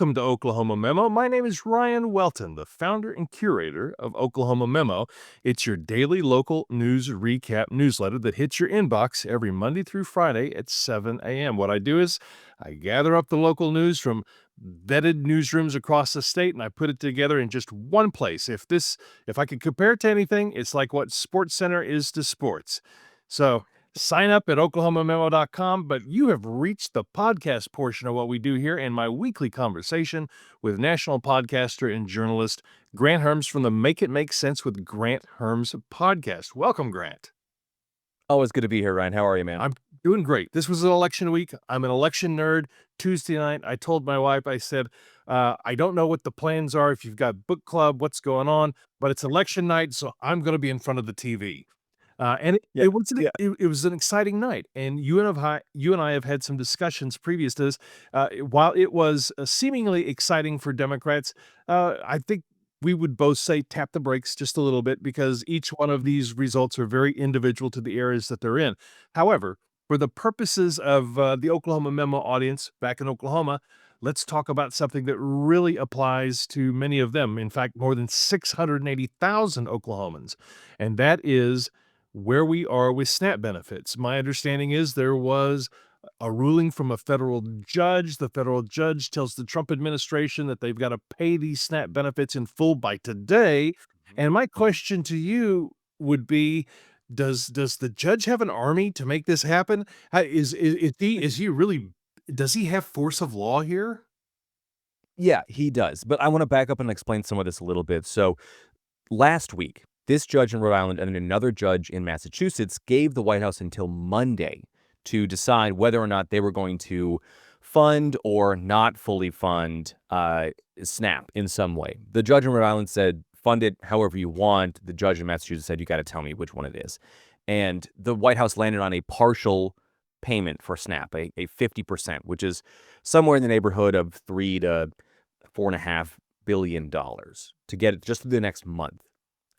Welcome to Oklahoma Memo. My name is Ryan Welton, the founder and curator of Oklahoma Memo. It's your daily local news recap newsletter that hits your inbox every Monday through Friday at 7 a.m. What I do is I gather up the local news from vetted newsrooms across the state and I put it together in just one place. If I could compare it to anything, it's like what Sports Center is to sports. So sign up at oklahomamemo.com, but you have reached the podcast portion of what we do here in my weekly conversation with national podcaster and journalist Grant Herms from the Make It Make Sense with Grant Herms podcast. Welcome, Grant. Always good to be here, Ryan. How are you, man? I'm doing great. This was an election week. I'm an election nerd. Tuesday night, I told my wife, I said, I don't know what the plans are, if you've got book club, what's going on, but it's election night, so I'm going to be in front of the TV. And Yeah, yeah. it was an exciting night, and you and I have had some discussions previous to this. While it was seemingly exciting for Democrats, I think we would both say tap the brakes just a little bit because each one of these results are very individual to the areas that they're in. However, for the purposes of the Oklahoma Memo audience back in Oklahoma, let's talk about something that really applies to many of them. In fact, more than 680,000 Oklahomans, and that is where we are with SNAP benefits. My understanding is there was a ruling from a federal judge. The federal judge tells the Trump administration that they've got to pay these SNAP benefits in full by today. And my question to you would be, does the judge have an army to make this happen? Is he really, does he have force of law here? Yeah, he does. But I want to back up and explain some of this a little bit. So last week, this judge in Rhode Island and another judge in Massachusetts gave the White House until Monday to decide whether or not they were going to fund or not fully fund SNAP in some way. The judge in Rhode Island said, fund it however you want. The judge in Massachusetts said, you got to tell me which one it is. And the White House landed on a partial payment for SNAP, a 50%, which is somewhere in the neighborhood of $3 to $4.5 billion to get it just through the next month.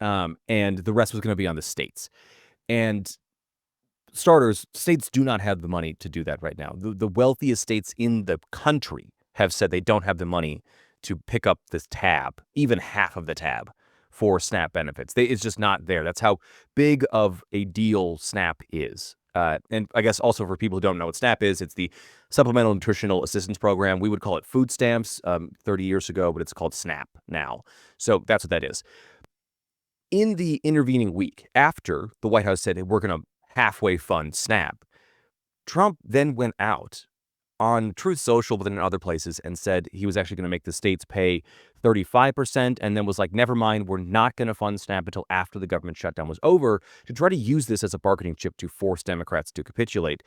And the rest was going to be on the states. And starters, states do not have the money to do that right now. The wealthiest states in the country have said they don't have the money to pick up this tab, even half of the tab for SNAP benefits. It's just not there. That's how big of a deal SNAP is. And I guess also for people who don't know what SNAP is, it's the Supplemental Nutritional Assistance Program. We would call it food stamps 30 years ago, but it's called SNAP now. So that's what that is. In the intervening week, after the White House said, hey, we're going to halfway fund SNAP, Trump then went out on Truth Social, but then in other places, and said he was actually going to make the states pay 35%, and then was like, never mind, we're not going to fund SNAP until after the government shutdown was over, to try to use this as a bargaining chip to force Democrats to capitulate.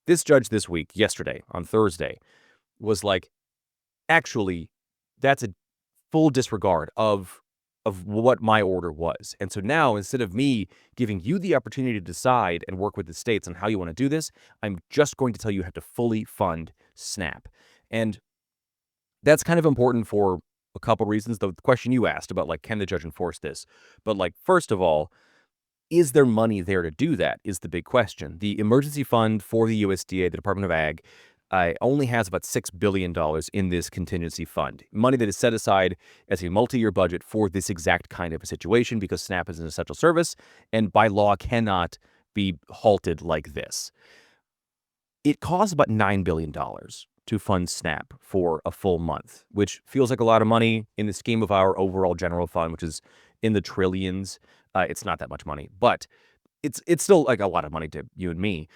This judge this week, yesterday, on Thursday, was like, actually, that's a full disregard of what my order was. And so now, instead of me giving you the opportunity to decide and work with the states on how you want to do this, I'm just going to tell you how to fully fund SNAP. And that's kind of important for a couple reasons. The question you asked about, like, can the judge enforce this? But, like, first of all, is there money there to do that is the big question. The emergency fund for the USDA, the Department of Ag, only has about $6 billion in this contingency fund, money that is set aside as a multi-year budget for this exact kind of a situation because SNAP is an essential service and by law cannot be halted like this. It costs about $9 billion to fund SNAP for a full month, which feels like a lot of money in the scheme of our overall general fund, which is in the trillions. It's not that much money, but it's still like a lot of money to you and me.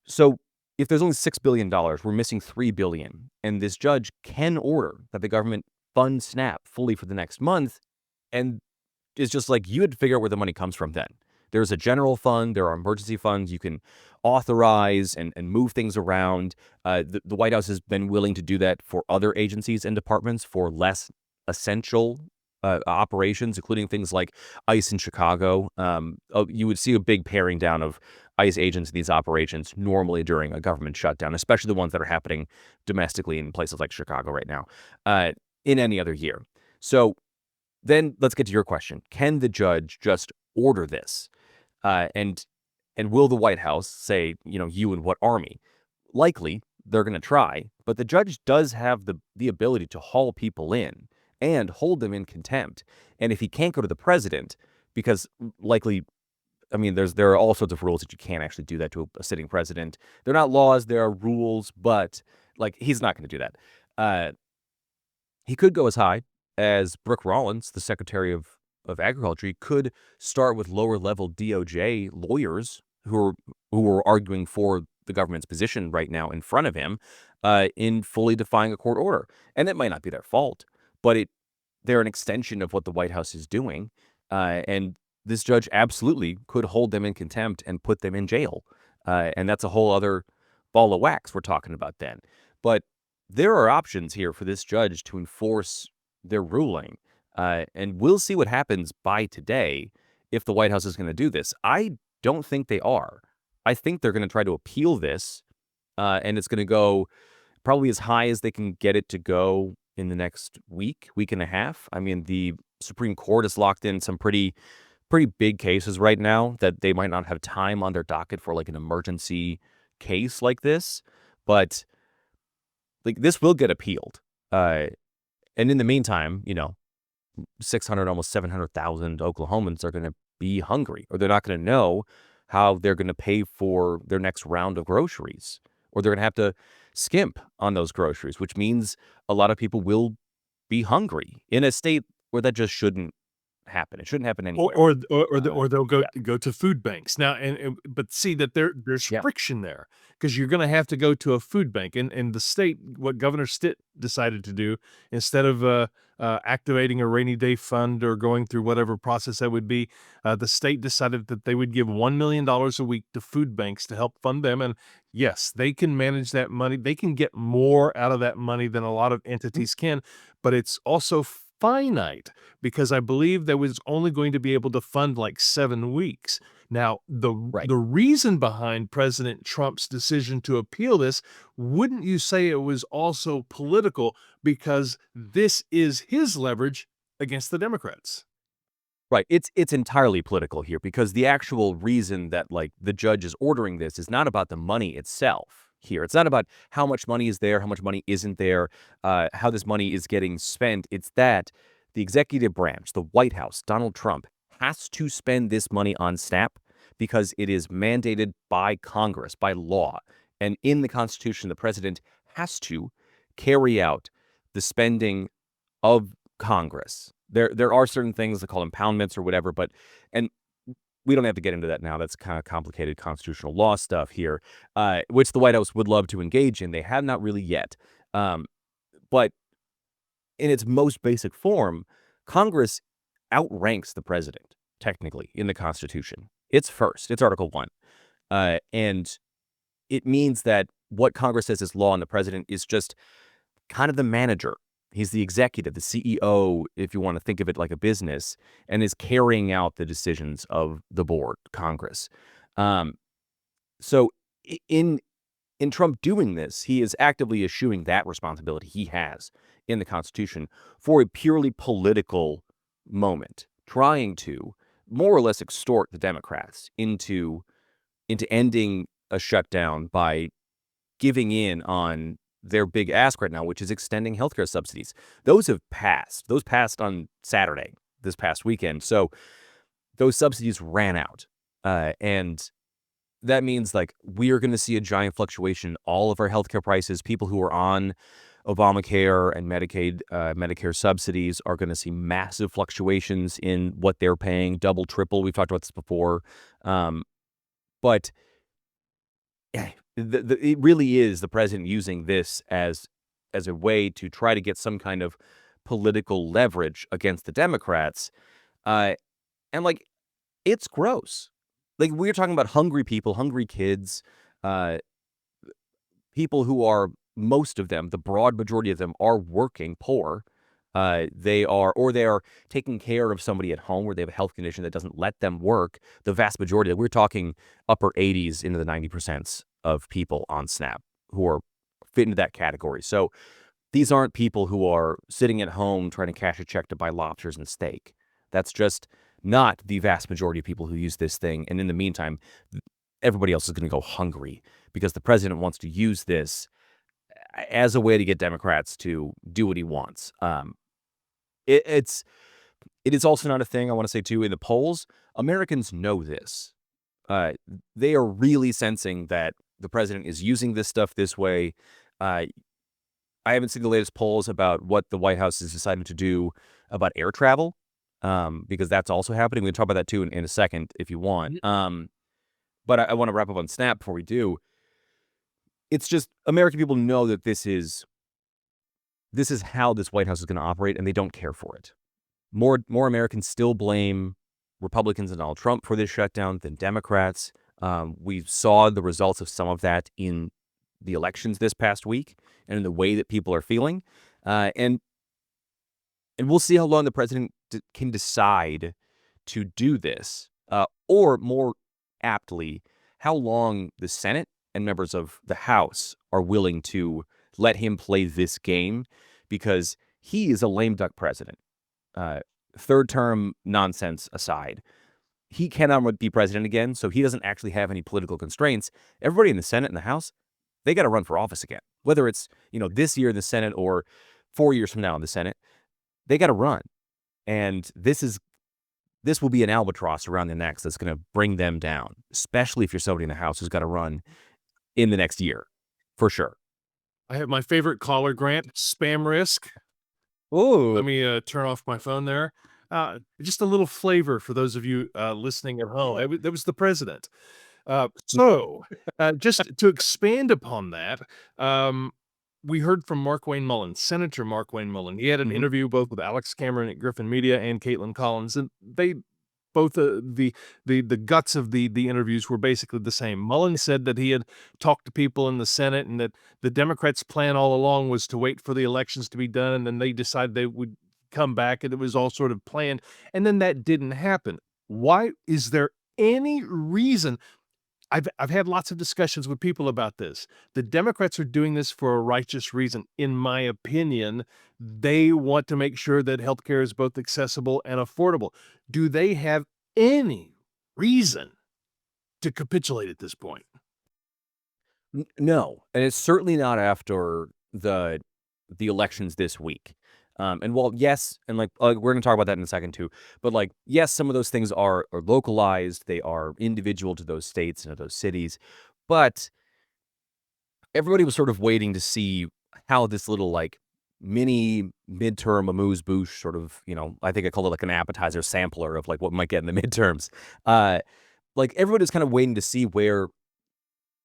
So if there's only $6 billion, we're missing $3 billion, and this judge can order that the government fund SNAP fully for the next month, and it's just like, you had to figure out where the money comes from then. There's a general fund, there are emergency funds, you can authorize and move things around. The White House has been willing to do that for other agencies and departments for less essential operations, including things like ICE in Chicago. You would see a big paring down of ICE agents in these operations normally during a government shutdown, especially the ones that are happening domestically in places like Chicago right now, in any other year. So then let's get to your question. Can the judge just order this? And will the White House say, you and what army? Likely, they're going to try, but the judge does have the ability to haul people in and hold them in contempt. And if he can't go to the president, because likely, I mean, there are all sorts of rules that you can't actually do that to a sitting president. They're not laws, there are rules, but like he's not going to do that. Uh, he could go as high as Brooke Rollins, the Secretary of Agriculture. He could start with lower level DOJ lawyers who are arguing for the government's position right now in front of him in fully defying a court order. And it might not be their fault, but they're an extension of what the White House is doing. And this judge absolutely could hold them in contempt and put them in jail. And that's a whole other ball of wax we're talking about then. But there are options here for this judge to enforce their ruling. And we'll see what happens by today if the White House is going to do this. I don't think they are. I think they're going to try to appeal this, and it's going to go probably as high as they can get it to go in the next week and a half. I mean, the Supreme Court has locked in some pretty big cases right now that they might not have time on their docket for like an emergency case like this, but like this will get appealed. And in the meantime, 600, almost 700,000 Oklahomans are going to be hungry, or they're not going to know how they're going to pay for their next round of groceries, or they're going to have to skimp on those groceries, which means a lot of people will be hungry in a state where that just shouldn't happen. It shouldn't happen Or anywhere. or they'll Yeah. go to food banks. Now and but see that there's Yeah. friction there because 'cause you're gonna have to go to a food bank, and the state what Governor Stitt decided to do, instead of, activating a rainy day fund or going through whatever process that would be, the state decided that they would give $1 million a week to food banks to help fund them, and yes, they can manage that money. They can get more out of that money than a lot of Mm. entities can, but it's also finite because I believe that was only going to be able to fund like 7 weeks. Now, Right. the reason behind President Trump's decision to appeal this, wouldn't you say it was also political because this is his leverage against the Democrats? Right. It's entirely political here because the actual reason that like the judge is ordering this is not about the money itself here. It's not about how much money is there, how much money isn't there, how this money is getting spent. It's that the executive branch, the White House, Donald Trump, has to spend this money on SNAP because it is mandated by Congress, by law. And in the Constitution, the president has to carry out the spending of Congress. There are certain things they call impoundments or whatever, but and we don't have to get into that now. That's kind of complicated constitutional law stuff here, which the White House would love to engage in. They have not really yet. But in its most basic form, Congress outranks the president, technically, in the Constitution. It's first, it's Article 1. And it means that what Congress says is law and the president is just kind of the manager. He's the executive, the CEO, if you want to think of it like a business, and is carrying out the decisions of the board, Congress. Um, so in Trump doing this, he is actively eschewing that responsibility he has in the Constitution for a purely political moment, trying to more or less extort the Democrats into ending a shutdown by giving in on their big ask right now, which is extending healthcare subsidies. Those have passed. Those passed on Saturday, this past weekend. So those subsidies ran out. And that means like we are going to see a giant fluctuation in all of our healthcare prices. People who are on Obamacare and Medicaid, Medicare subsidies are going to see massive fluctuations in what they're paying, double, triple. We've talked about this before. But it really is the president using this as a way to try to get some kind of political leverage against the Democrats. Uh, and like, it's gross. Like, we're talking about hungry people, hungry kids, uh, people who are, most of them, the broad majority of them are working poor. They are taking care of somebody at home where they have a health condition that doesn't let them work. The vast majority, we're talking upper 80s into the 90% of people on SNAP who are fit into that category. So these aren't people who are sitting at home trying to cash a check to buy lobsters and steak. That's just not the vast majority of people who use this thing. And in the meantime, everybody else is going to go hungry because the president wants to use this as a way to get Democrats to do what he wants. It, it's it is also not a thing I want to say too in the polls. Americans know this. Uh, they are really sensing that the president is using this stuff this way. Uh, I haven't seen the latest polls about what the White House is deciding to do about air travel, because that's also happening. We can talk about that too in a second if you want. But I want to wrap up on Snap before we do. It's just American people know that this is how this White House is going to operate, and they don't care for it. More Americans still blame Republicans and Donald Trump for this shutdown than Democrats. We saw the results of some of that in the elections this past week and in the way that people are feeling. And we'll see how long the president can decide to do this, or more aptly, how long the Senate and members of the House are willing to let him play this game, because he is a lame duck president. Third term nonsense aside, he cannot be president again, so he doesn't actually have any political constraints. Everybody in the Senate and the House, they got to run for office again, whether it's this year in the Senate or 4 years from now in the Senate. They got to run, and this will be an albatross around their necks that's going to bring them down, especially if you're somebody in the House who's got to run in the next year, for sure. I have my favorite caller, Grant, spam risk. Oh, Let me turn off my phone there. Just a little flavor for those of you listening at home. That was the president. Just to expand upon that, we heard from Mark Wayne Mullen, Senator Mark Wayne Mullen. He had an interview both with Alex Cameron at Griffin Media and Caitlin Collins, and they both the guts of the interviews were basically the same. Mullen said that he had talked to people in the Senate and that the Democrats' plan all along was to wait for the elections to be done, and then they decided they would come back, and it was all sort of planned, and then that didn't happen. Why is there any reason? I've had lots of discussions with people about this. The Democrats are doing this for a righteous reason, in my opinion. They want to make sure that healthcare is both accessible and affordable. Do they have any reason to capitulate at this point? No, and it's certainly not after the elections this week. And while yes, and we're going to talk about that in a second too, but yes, some of those things are localized, they are individual to those states and to those cities, but everybody was sort of waiting to see how this little mini midterm amuse bouche sort of, I think I call it like an appetizer sampler of what we might get in the midterms. Everybody was kind of waiting to see where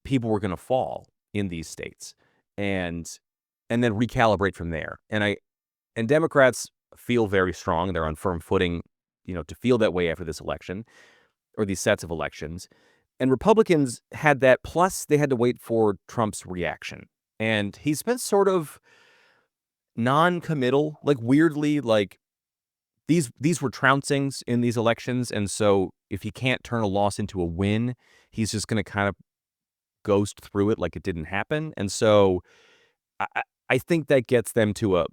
people were going to fall in these states, and then recalibrate from there. And Democrats feel very strong. They're on firm footing, to feel that way after this election or these sets of elections. And Republicans had that, plus they had to wait for Trump's reaction. And he's been sort of non-committal, weirdly, these were trouncings in these elections. And so if he can't turn a loss into a win, he's just going to kind of ghost through it like it didn't happen. And so I think that gets them to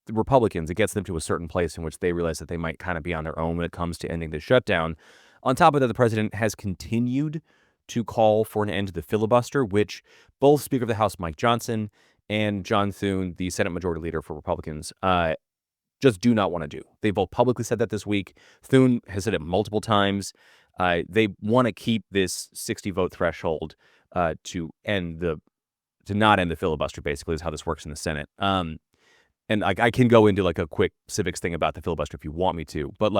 the Republicans, it gets them to a certain place in which they realize that they might kind of be on their own when it comes to ending the shutdown. On top of that, the president has continued to call for an end to the filibuster, which both Speaker of the House Mike Johnson and John Thune, the Senate Majority Leader for Republicans, just do not want to do. They both publicly said that this week. Thune has said it multiple times. They want to keep this 60-vote threshold to not end the filibuster, basically, is how this works in the Senate. And I can go into a quick civics thing about the filibuster if you want me to, but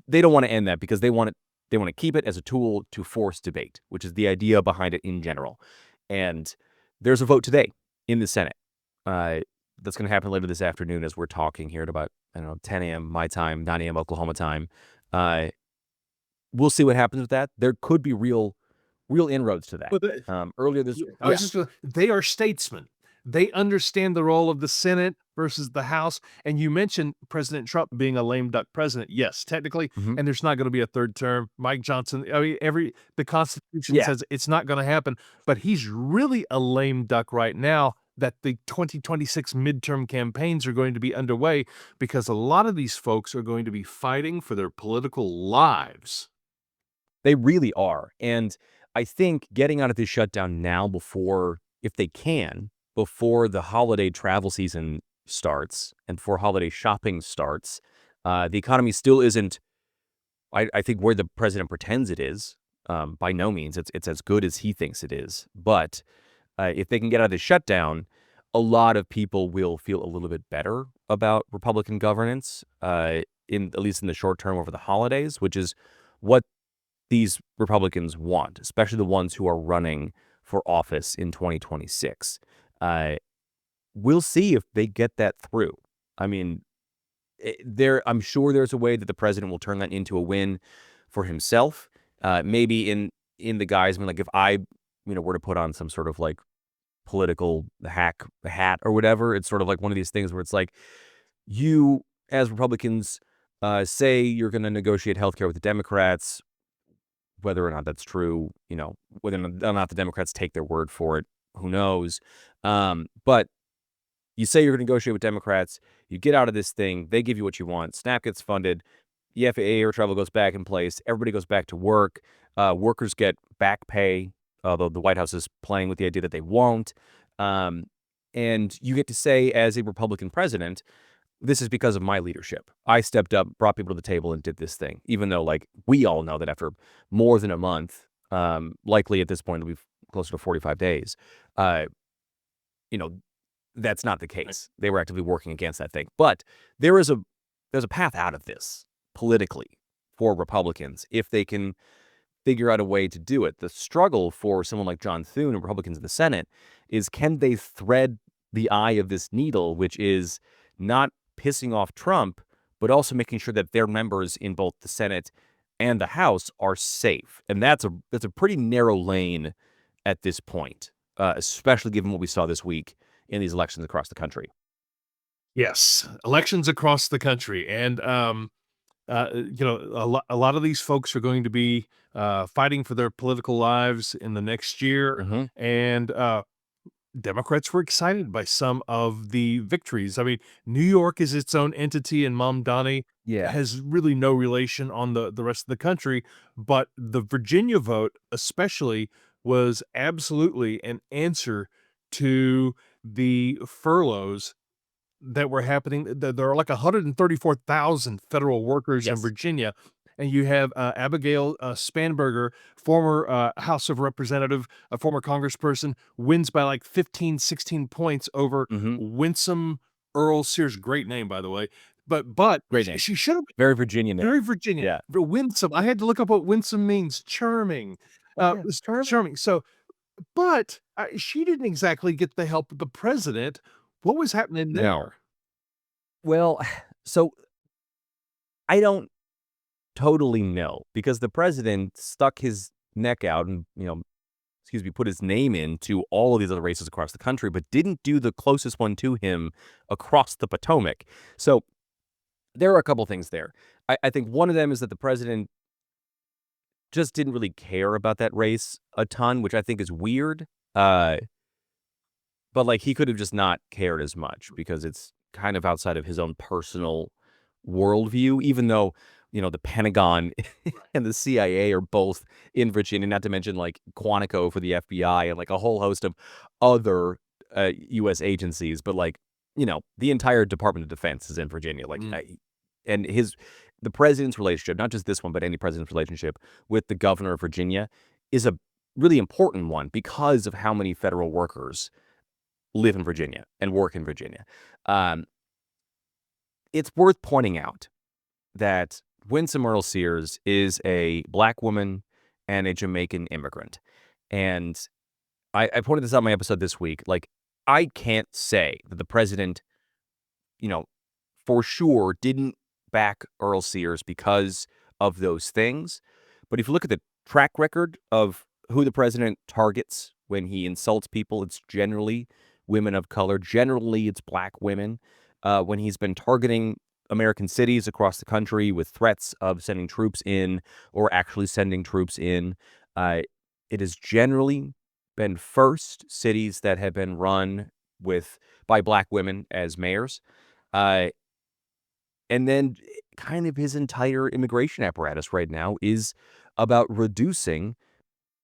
they don't want to end that because they want to keep it as a tool to force debate, which is the idea behind it in general. And there's a vote today in the Senate. That's going to happen later this afternoon as we're talking here at about 10 a.m. my time, 9 a.m. Oklahoma time. We'll see what happens with that. There could be real inroads to that. But Earlier this, they are statesmen. They understand the role of the Senate versus the House. And you mentioned President Trump being a lame duck president. Yes, technically, and there's not going to be a third term. Mike Johnson, I mean, the Constitution says it's not going to happen, but he's really a lame duck right now that the 2026 midterm campaigns are going to be underway, because a lot of these folks are going to be fighting for their political lives. They really are. And I think getting out of this shutdown now before, if they can, before the holiday travel season starts and before holiday shopping starts, the economy still isn't, I think, where the president pretends it is. By no means. It's as good as he thinks it is. But if they can get out of the shutdown, a lot of people will feel a little bit better about Republican governance, in at least in the short term over the holidays, which is what these Republicans want, especially the ones who are running for office in 2026. Uh, we'll see if they get that through. I mean, I'm sure there's a way that the president will turn that into a win for himself. Maybe in the guise, I mean, like if I, were to put on some sort of like political hack hat or whatever, it's sort of like one of these things where it's like you as Republicans say you're going to negotiate healthcare with the Democrats, whether or not that's true, whether or not the Democrats take their word for it, who knows? But you say you're going to negotiate with Democrats, you get out of this thing, they give you what you want, SNAP gets funded, the FAA air travel goes back in place, everybody goes back to work, workers get back pay, although the White House is playing with the idea that they won't. Um, and you get to say, as a Republican president, this is because of my leadership. I stepped up, brought people to the table, and did this thing. Even though, like, we all know that after more than a month, likely at this point, it'll be closer to 45 days, uh, you know, that's not the case. They were actively working against that thing. But there's a path out of this politically for Republicans if they can figure out a way to do it. The struggle for someone like John Thune and Republicans in the Senate is, can they thread the eye of this needle, which is not pissing off Trump, but also making sure that their members in both the Senate and the House are safe. And that's a pretty narrow lane at this point, especially given what we saw this week in these elections across the country. Yes, elections across the country, and a lot of these folks are going to be fighting for their political lives in the next year, Mhm. and Democrats were excited by some of the victories. I mean, New York is its own entity, and Mamdani Yeah. has really no relation on the rest of the country. But the Virginia vote, especially, was absolutely an answer to the furloughs that were happening. There are like 134,000 federal workers in Yes. Virginia, and you have Abigail Spanberger, former House of Representative, a former congressperson, wins by like 15, 16 points over Mhm. Winsome Earl Sears. Great name, by the way. But Great she, name. she should have been Very Virginia name. very Virginia. Yeah. Winsome. I had to look up what winsome means. Charming. Oh, yeah. It's Charming. charming. So, but she didn't exactly get the help of the president. What was happening No. there? Well, so I don't totally know, because the president stuck his neck out and, put his name into all of these other races across the country, but didn't do the closest one to him across the Potomac. So there are a couple things there. I think one of them is that the president just didn't really care about that race a ton, which I think is weird. Uh, but like he could have just not cared as much because it's kind of outside of his own personal worldview, even though, the Pentagon and the CIA are both in Virginia, not to mention like Quantico for the FBI and like a whole host of other U.S. agencies. But like, the entire Department of Defense is in Virginia. Like, Mm. and the president's relationship, not just this one, but any president's relationship with the governor of Virginia is a really important one because of how many federal workers live in Virginia and work in Virginia. Um, it's worth pointing out that Winsome Earl Sears is a black woman and a Jamaican immigrant. And I pointed this out in my episode this week. Like, I can't say that the president, you know, for sure didn't back Earl Sears because of those things. But if you look at the track record of who the president targets when he insults people, it's generally women of color. Generally, it's black women. When he's been targeting American cities across the country with threats of sending troops in or actually sending troops in, uh, it has generally been first cities that have been run by black women as mayors. Uh, and then kind of his entire immigration apparatus right now is about reducing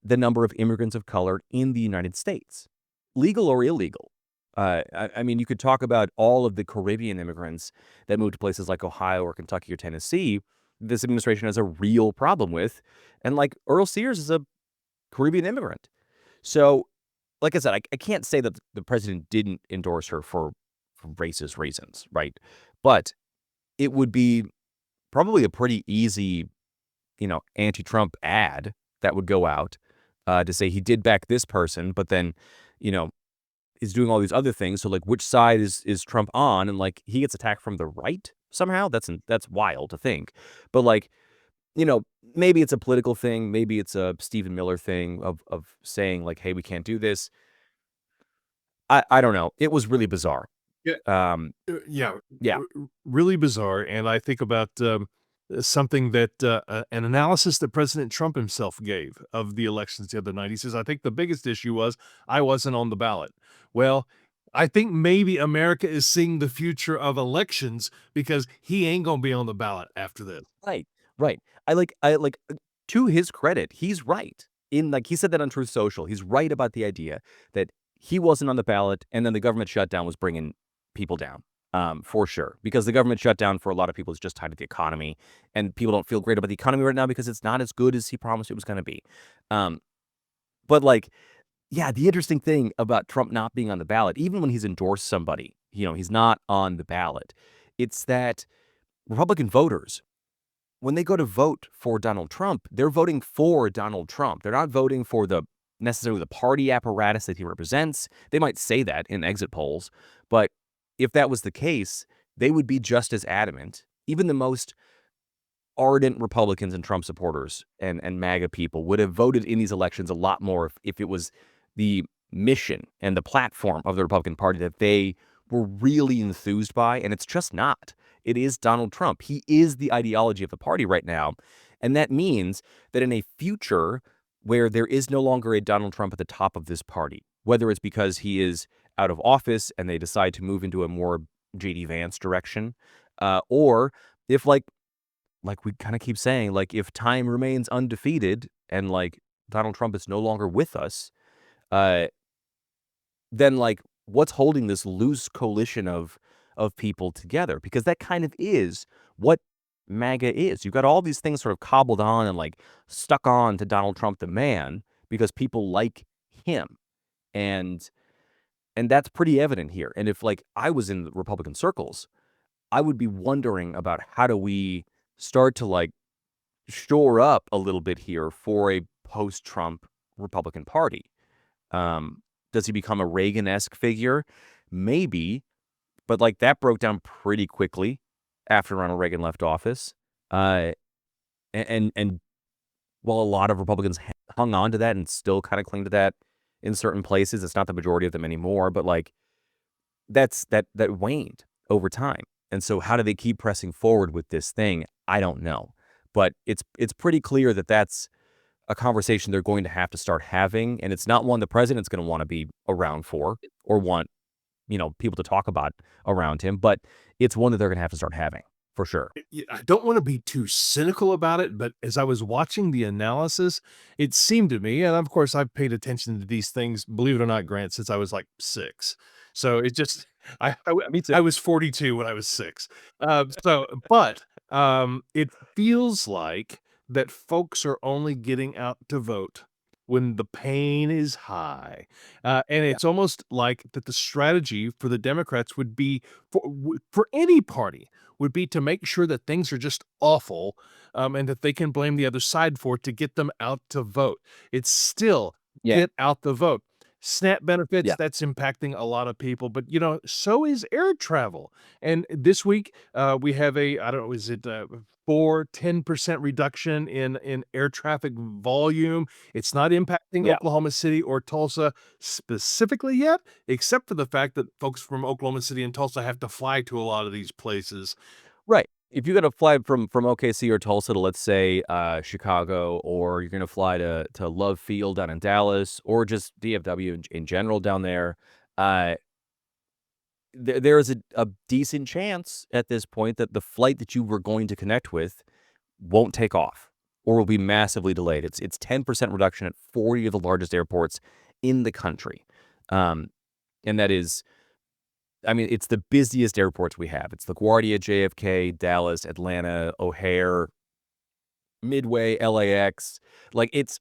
the number of immigrants of color in the United States, legal or illegal. I mean, you could talk about all of the Caribbean immigrants that moved to places like Ohio or Kentucky or Tennessee. This administration has a real problem with, and like Earl Sears is a Caribbean immigrant. So, like I said, I can't say that the president didn't endorse her for racist reasons, right? But it would be probably a pretty easy, anti-Trump ad that would go out to say he did back this person, but then, you know, is doing all these other things. So like, which side is Trump on? And like, he gets attacked from the right somehow. That's wild to think. But like, you know, maybe it's a political thing. Maybe it's a Stephen Miller thing of saying like, hey, we can't do this. I don't know. It was really bizarre. Yeah. Um, Yeah, yeah, really bizarre, and I think about, something that, an analysis that President Trump himself gave of the elections the other night. He says, "I think the biggest issue was I wasn't on the ballot." Well, I think maybe America is seeing the future of elections because he ain't gonna be on the ballot after this. right, right. To his credit, he's right. He said that on Truth Social. He's right about the idea that he wasn't on the ballot, and then the government shutdown was bringing people down, for sure. Because the government shutdown for a lot of people is just tied to the economy, and people don't feel great about the economy right now because it's not as good as he promised it was going to be. Um, but like, yeah, the interesting thing about Trump not being on the ballot, even when he's endorsed somebody, he's not on the ballot. It's that Republican voters, when they go to vote for Donald Trump, they're voting for Donald Trump. They're not voting for necessarily the party apparatus that he represents. They might say that in exit polls, but if that was the case, they would be just as adamant. Even the most ardent Republicans and Trump supporters and MAGA people would have voted in these elections a lot more if it was the mission and the platform of the Republican Party that they were really enthused by. And it's just not. It is Donald Trump. He is the ideology of the party right now. And that means that in a future where there is no longer a Donald Trump at the top of this party, whether it's because he is out of office and they decide to move into a more JD Vance direction, or if like we kind of keep saying, like if time remains undefeated and like Donald Trump is no longer with us, uh, then like what's holding this loose coalition of people together? Because that kind of is what MAGA is. You've got all these things sort of cobbled on and like stuck on to Donald Trump the man because people like him. And that's pretty evident here. And if like I was in Republican circles, I would be wondering about how do we start to like shore up a little bit here for a post-Trump Republican Party. Does he become a Reagan-esque figure? Maybe, but like that broke down pretty quickly after Ronald Reagan left office. Uh, and while a lot of Republicans hung on to that and still kind of cling to that in certain places, it's not the majority of them anymore. But like that waned over time. And so how do they keep pressing forward with this thing? I don't know. But it's pretty clear that that's a conversation they're going to have to start having, and it's not one the president's going to want to be around for or want, people to talk about around him, but it's one that they're going to have to start having for sure. I don't want to be too cynical about it, but as I was watching the analysis, it seemed to me, and of course I've paid attention to these things, believe it or not, Grant, since I was like 6. So it just Me too. I was 42 when I was 6. It feels like that folks are only getting out to vote when the pain is high. And Yeah. it's almost like that the strategy for the Democrats would be for any party would be to make sure that things are just awful, and that they can blame the other side for it to get them out to vote. It's still Yeah. get out the vote. SNAP benefits, Yeah. that's impacting a lot of people, but so is air travel. And this week, we have I don't know, is it 10% reduction in air traffic volume? It's not impacting Yeah. Oklahoma City or Tulsa specifically yet, except for the fact that folks from Oklahoma City and Tulsa have to fly to a lot of these places. Right. If you got to fly from OKC or Tulsa to, let's say, Chicago, or you're going to fly to Love Field down in Dallas, or just DFW in general down there, uh, there is a decent chance at this point that the flight that you were going to connect with won't take off or will be massively delayed. It's 10% reduction at 40 of the largest airports in the country. And that is I mean, it's the busiest airports we have. It's LaGuardia, JFK, Dallas, Atlanta, O'Hare, Midway, LAX. Like it's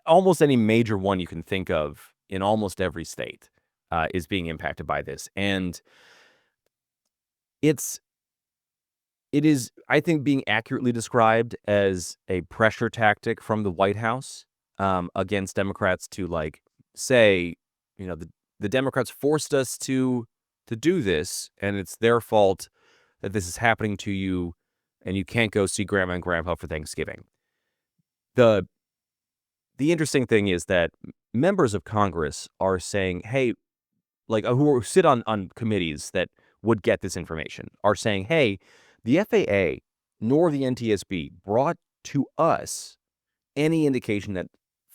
almost any major one you can think of in almost every state is being impacted by this, and it's it is, I think, being accurately described as a pressure tactic from the White House against Democrats to like say, the Democrats forced us to do this, and it's their fault that this is happening to you, and you can't go see grandma and grandpa for Thanksgiving. The the interesting thing is that members of Congress are saying, hey, like who sit on committees that would get this information are saying, hey, the FAA nor the NTSB brought to us any indication that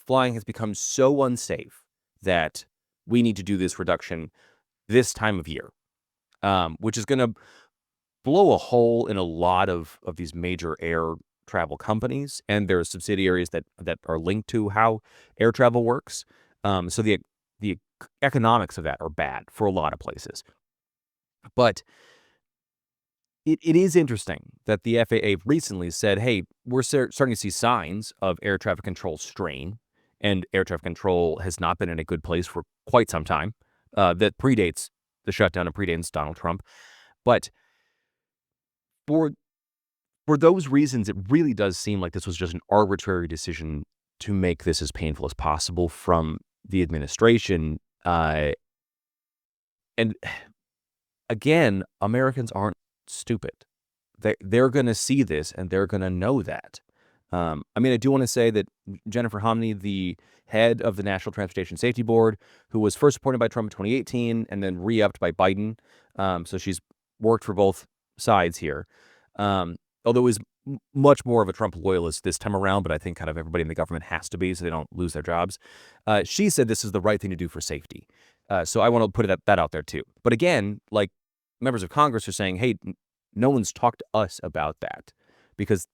flying has become so unsafe that we need to do this reduction this time of year, which is going to blow a hole in a lot of these major air travel companies and their subsidiaries that are linked to how air travel works. So the economics of that are bad for a lot of places. But it is interesting that the FAA recently said, hey, we're starting to see signs of air traffic control strain, and air traffic control has not been in a good place for quite some time. That predates the shutdown and predates Donald Trump. But for for those reasons, it really does seem like this was just an arbitrary decision to make this as painful as possible from the administration. And again, Americans aren't stupid. They're going to see this and they're going to know that. I mean, I do want to say that Jennifer Homney, the head of the National Transportation Safety Board, who was first appointed by Trump in 2018 and then re-upped by Biden, so she's worked for both sides here. Although is much more of a Trump loyalist this time around, but I think kind of everybody in the government has to be so they don't lose their jobs. She said this is the right thing to do for safety. So I want to put that out there too. But again, like members of Congress are saying, hey, no one's talked to us about that because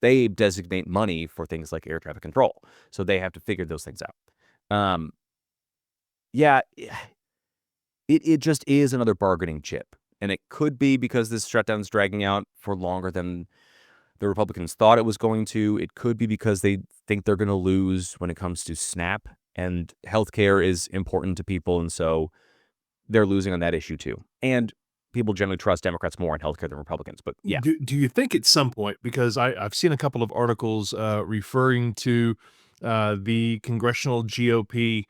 they designate money for things like air traffic control. So they have to figure those things out. Yeah, it just is another bargaining chip. And it could be because this shutdown's dragging out for longer than the Republicans thought it was going to. It could be because they think they're going to lose when it comes to SNAP, and healthcare is important to people. And so they're losing on that issue too. And people generally trust Democrats more on healthcare than Republicans. But yeah, Do you think at some point, because I've seen a couple of articles referring to the congressional GOP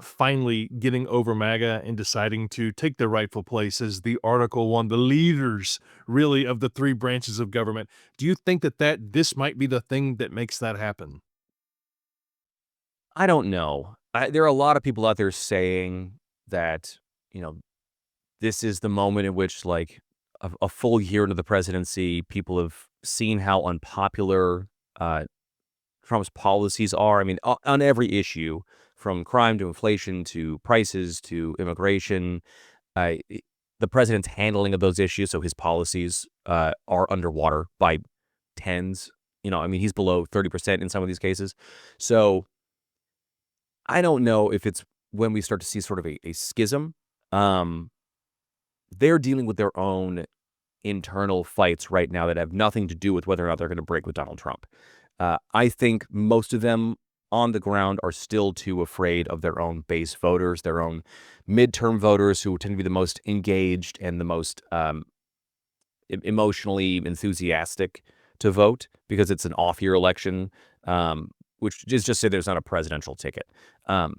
finally getting over MAGA and deciding to take their rightful place as the Article One, the leaders really of the three branches of government. Do you think that this might be the thing that makes that happen? I don't know. There are a lot of people out there saying that, you know, this is the moment in which, like, a full year into the presidency, people have seen how unpopular Trump's policies are. I mean, on every issue, from crime to inflation to prices to immigration, I the president's handling of those issues, so his policies are underwater by tens. I mean, he's below 30% in some of these cases. So I don't know if it's when we start to see sort of a schism. Um, they're dealing with their own internal fights right now that have nothing to do with whether or not they're going to break with Donald Trump. I think most of them on the ground are still too afraid of their own base voters, their own midterm voters who tend to be the most engaged and the most emotionally enthusiastic to vote because it's an off-year election, which is just say there's not a presidential ticket. Um,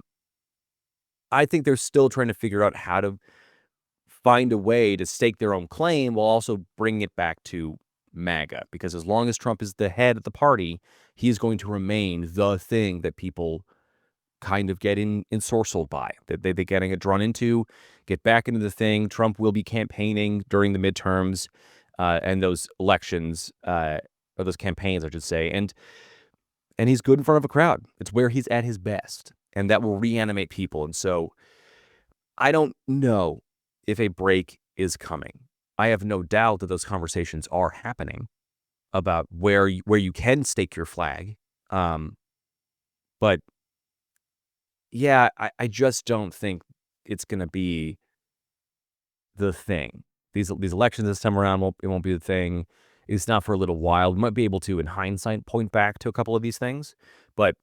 I think they're still trying to figure out how to find a way to stake their own claim while also bringing it back to MAGA. Because as long as Trump is the head of the party, he is going to remain the thing that people kind of get ensorcelled by, that they're getting it drawn into, get back into the thing. Trump will be campaigning during the midterms and those elections, or those campaigns, I should say. And he's good in front of a crowd. It's where he's at his best. And that will reanimate people. And so I don't know if a break is coming. I have no doubt that those conversations are happening about where you can stake your flag. Um, but yeah, I just don't think it's going to be the thing. These elections this time around won't be the thing. It's not for a little while. We might be able to, in hindsight, point back to a couple of these things, but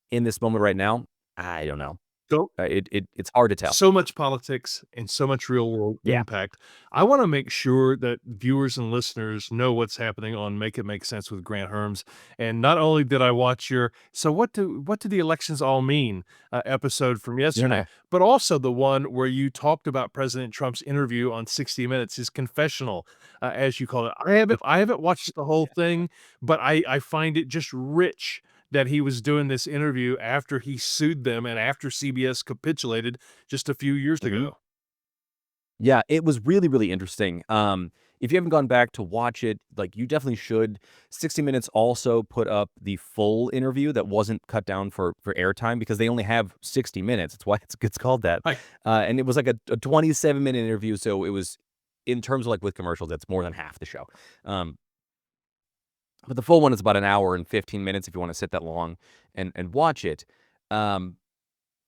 in this moment right now, I don't know. So It's hard to tell. so much politics and so much real world Yeah. impact. I want to make sure that viewers and listeners know what's happening on Make It Make Sense with Grant Herms. And not only did I watch your "So what do the elections all mean" episode from You don't yesterday, know. but also the one where you talked about President Trump's interview on 60 Minutes, his confessional, as you call it. I haven't watched the whole thing, but I find it just rich that he was doing this interview after he sued them and after CBS capitulated just a few years Mhm. ago. Yeah, it was really, really interesting. If you haven't gone back to watch it, like, you definitely should. 60 Minutes also put up the full interview that wasn't cut down for airtime because they only have 60 minutes. It's why it's called that. Right. And it was like a 27-minute interview, so it was in terms of, like, with commercials, that's more than half the show. Um, but the full one is about an hour and 15 minutes if you wanna sit that long and watch it. Um,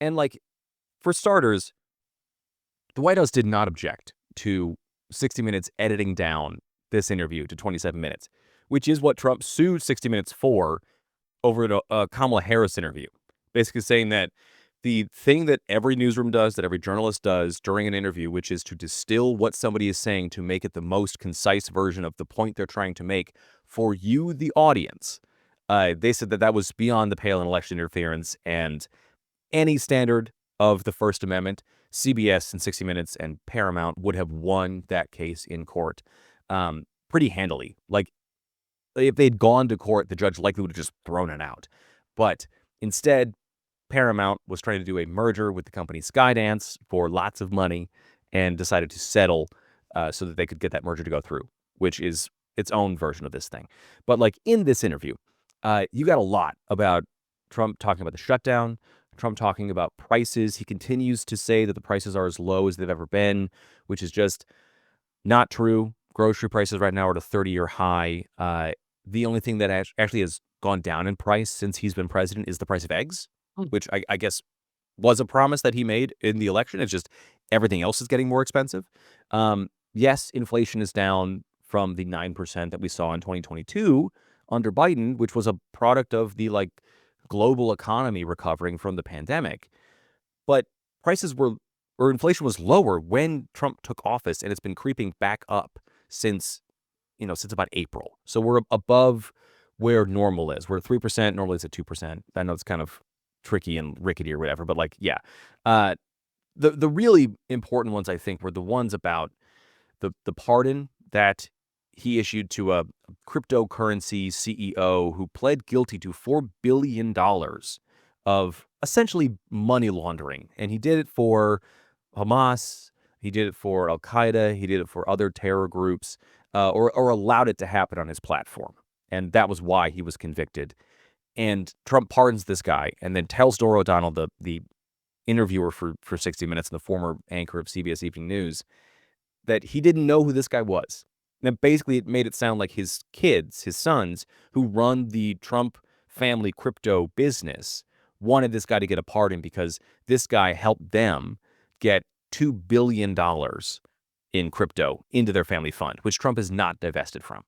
and, like, for starters, the White House did not object to 60 Minutes editing down this interview to 27 minutes, which is what Trump sued 60 Minutes for over a Kamala Harris interview, basically saying that the thing that every newsroom does, that every journalist does during an interview, which is to distill what somebody is saying to make it the most concise version of the point they're trying to make for you, the audience. They said that that was beyond the pale in election interference, and any standard of the First Amendment, CBS and 60 Minutes and Paramount would have won that case in court pretty handily. Like, if they'd gone to court, the judge likely would have just thrown it out. But instead, Paramount was trying to do a merger with the company Skydance for lots of money and decided to settle so that they could get that merger to go through, which is its own version of this thing. But, like, in this interview, you got a lot about Trump talking about the shutdown, Trump talking about prices. He continues to say that the prices are as low as they've ever been, which is just not true. Grocery prices right now are at a 30-year high. The only thing that actually has gone down in price since he's been president is the price of eggs, which I guess was a promise that he made in the election. It's just everything else is getting more expensive. Yes, inflation is down from the 9% that we saw in 2022 under Biden, which was a product of the, like, global economy recovering from the pandemic. But prices were or inflation was lower when Trump took office, and it's been creeping back up since, since about April. So we're above where normal is. We're at 3%, normally it's at 2%. I know it's kind of tricky and rickety or whatever, but, like, yeah. Uh, the really important ones, I think, were the ones about the pardon that he issued to a cryptocurrency CEO who pled guilty to $4 billion of essentially money laundering. And he did it for Hamas, he did it for Al Qaeda, he did it for other terror groups, or allowed it to happen on his platform. And that was why he was convicted. And Trump pardons this guy and then tells Dora O'Donnell, the interviewer for 60 Minutes and the former anchor of CBS Evening News, that he didn't know who this guy was. And basically, it made it sound like his kids, his sons, who run the Trump family crypto business, wanted this guy to get a pardon because this guy helped them get $2 billion in crypto into their family fund, which Trump is not divested from.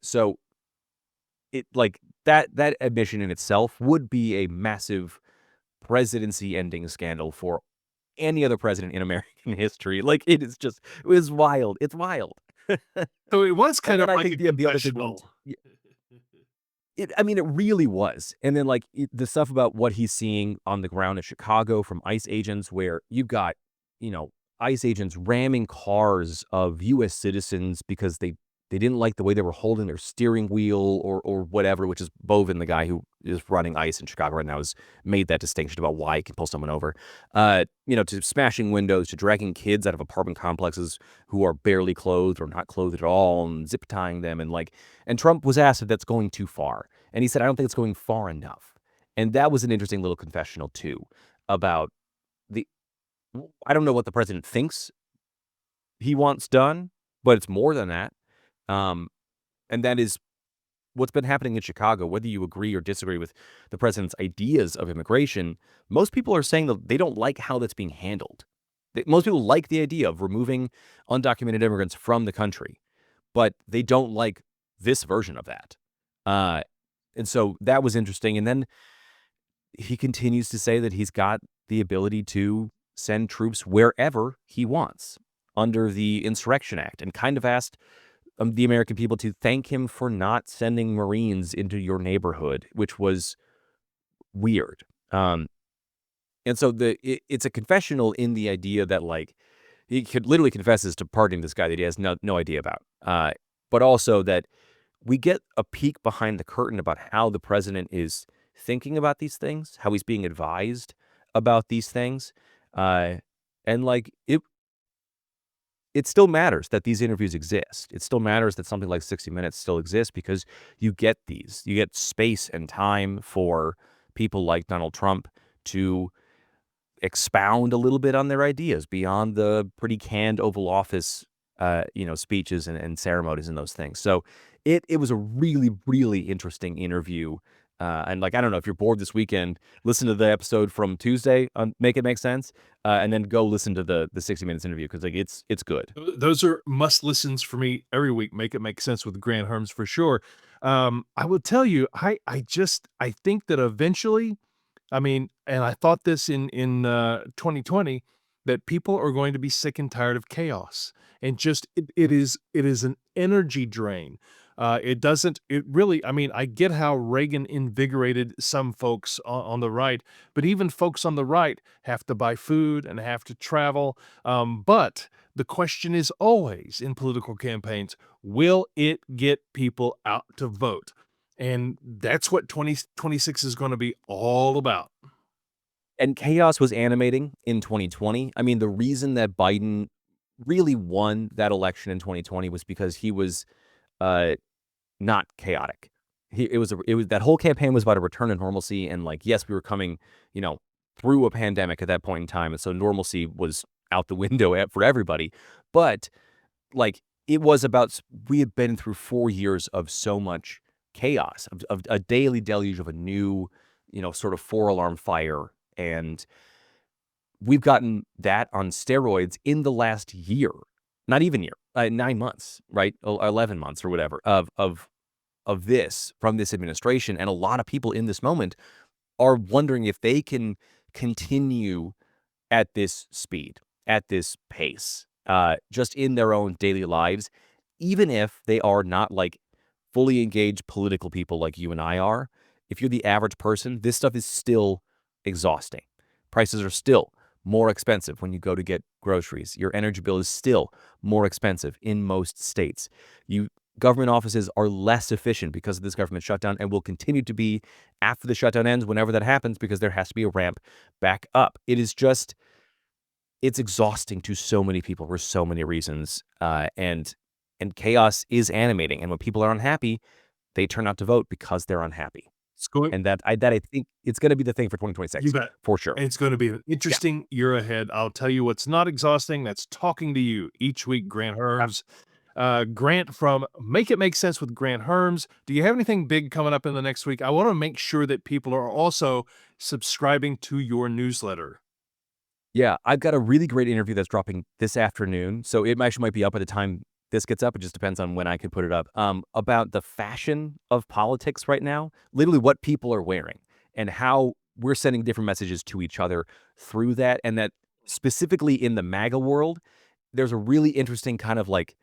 So it, like, that admission in itself would be a massive presidency-ending scandal for any other president in American history. Like, it was wild. It's wild. So it was And kind then of I like think a the other big ones. confessional. Yeah, I mean, it really was. And then, like, the stuff about what he's seeing on the ground in Chicago from ICE agents, where you've got, you know, ICE agents ramming cars of U.S. citizens because they didn't like the way they were holding their steering wheel or whatever, which is Bovin, the guy who is running ICE in Chicago right now, has made that distinction about why he can pull someone over. To smashing windows, to dragging kids out of apartment complexes who are barely clothed or not clothed at all and zip tying them. And Trump was asked if that's going too far. And he said, I don't think it's going far enough. And that was an interesting little confessional, too, about the, I don't know what the president thinks he wants done, but it's more than that. Um, and that is what's been happening in Chicago. Whether you agree or disagree with the president's ideas of immigration, most people are saying that they don't like how that's being handled. Most people like the idea of removing undocumented immigrants from the country, but they don't like this version of that. Uh, and so that was interesting. And then he continues to say that he's got the ability to send troops wherever he wants under the Insurrection Act, and kind of asked the American people to thank him for not sending Marines into your neighborhood, which was weird. And so it's a confessional in the idea that, like, he could literally confesses to pardoning this guy that he has no idea about. But also that we get a peek behind the curtain about how the president is thinking about these things, how he's being advised about these things. Uh, and like it still matters that these interviews exist. It still matters that something like 60 Minutes still exists, because you get space and time for people like Donald Trump to expound a little bit on their ideas beyond the pretty canned Oval Office, speeches and ceremonies and those things. So it was a really, really interesting interview. And like, I don't know, if you're bored this weekend, listen to the episode from Tuesday on Make It Make Sense, and then go listen to the 60 Minutes interview, because like it's good. Those are must listens for me every week. Make it make sense with Grant Herms for sure. I will tell you, I think that eventually, I mean, and I thought this in 2020, that people are going to be sick and tired of chaos, and just it is an energy drain. It doesn't it really I mean, I get how Reagan invigorated some folks on the right, but even folks on the right have to buy food and have to travel. But the question is always in political campaigns, will it get people out to vote? And that's what 2026 is gonna be all about. And chaos was animating in 2020. I mean, the reason that Biden really won that election in 2020 was because he was uh, not chaotic. It was that whole campaign was about a return to normalcy, and like, yes, we were coming, you know, through a pandemic at that point in time, and so normalcy was out the window for everybody. But like, it was about we had been through 4 years of so much chaos, of a daily deluge of a new, sort of four-alarm fire, and we've gotten that on steroids in the last year, not even year, 9 months, right? 11 months or whatever of this from this administration. And a lot of people in this moment are wondering if they can continue at this speed, at this pace, just in their own daily lives, even if they are not like fully engaged political people like you and I are. If you're the average person, this stuff is still exhausting. Prices are still more expensive when you go to get groceries. Your energy bill is still more expensive in most states. Government offices are less efficient because of this government shutdown, and will continue to be after the shutdown ends, whenever that happens, because there has to be a ramp back up. It's exhausting to so many people for so many reasons, and chaos is animating. And when people are unhappy, they turn out to vote because they're unhappy. It's going And I think it's going to be the thing for You 2026 bet. for sure. And it's gonna be an Yeah. interesting year ahead. I'll tell you what's not exhausting, that's talking to you each week, Grant Herms. Grant from Make It Make Sense with Grant Herms. Do you have anything big coming up in the next week? I wanna make sure that people are also subscribing to your newsletter. Yeah, I've got a really great interview that's dropping this afternoon, so it actually might be up by the time this gets up. It just depends on when I can put it up. About the fashion of politics right now, literally what people are wearing, and how we're sending different messages to each other through that, and that specifically in the MAGA world, there's a really interesting kind of like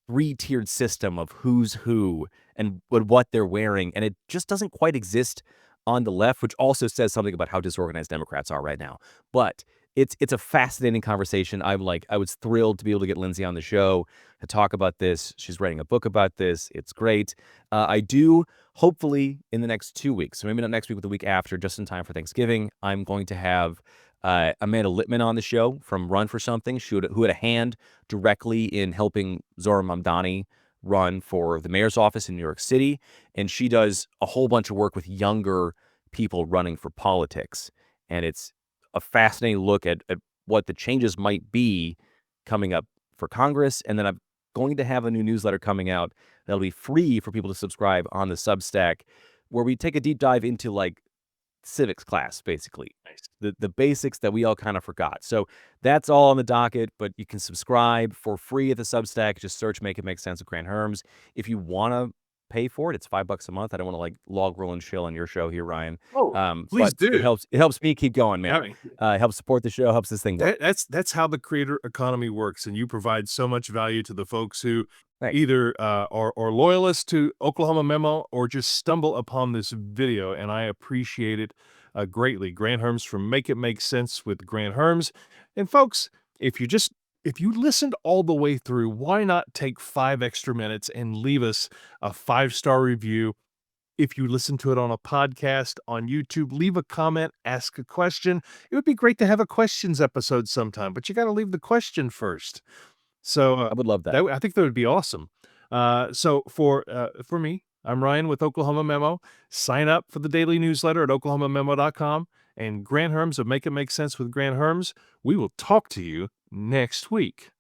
three-tiered system of who's who and what they're wearing, and it just doesn't quite exist on the left, which also says something about how disorganized Democrats are right now. But it's a fascinating conversation. I was thrilled to be able to get Lindsay on the show to talk about this. She's writing a book about this. It's great. I do, hopefully in the next 2 weeks, so maybe not next week, but the week after, just in time for Thanksgiving, I'm going to have Amanda Littman on the show from Run for Something, who had a hand directly in helping Zohran Mamdani run for the mayor's office in New York City. And she does a whole bunch of work with younger people running for politics. And it's a fascinating look at what the changes might be coming up for Congress. And then I'm going to have a new newsletter coming out that'll be free for people to subscribe on the Substack, where we take a deep dive into like civics class, basically. Nice. The basics that we all kind of forgot. So that's all on the docket, but you can subscribe for free at the Substack. Just search Make It Make Sense with Grant Herms. If you want to pay for it, it's $5 a month. I don't want to like log roll and chill on your show here, Ryan. Oh, But please do. it helps me keep going, I man. mean, It helps support the show, helps this thing grow. that's how the creator economy works, and you provide so much value to the folks who Thanks. either are loyalists to Oklahoma Memo or just stumble upon this video, and I appreciate it greatly. Grant Herms from Make It Make Sense with Grant Herms. And folks, if you listened all the way through, why not take 5 extra minutes and leave us a 5-star review? If you listen to it on a podcast on YouTube, leave a comment, ask a question. It would be great to have a questions episode sometime, but you got to leave the question first. So I would love that. I think that would be awesome. So for me, I'm Ryan with Oklahoma Memo. Sign up for the daily newsletter at oklahomamemo.com. And Grant Herms of Make It Make Sense with Grant Herms. We will talk to you next week.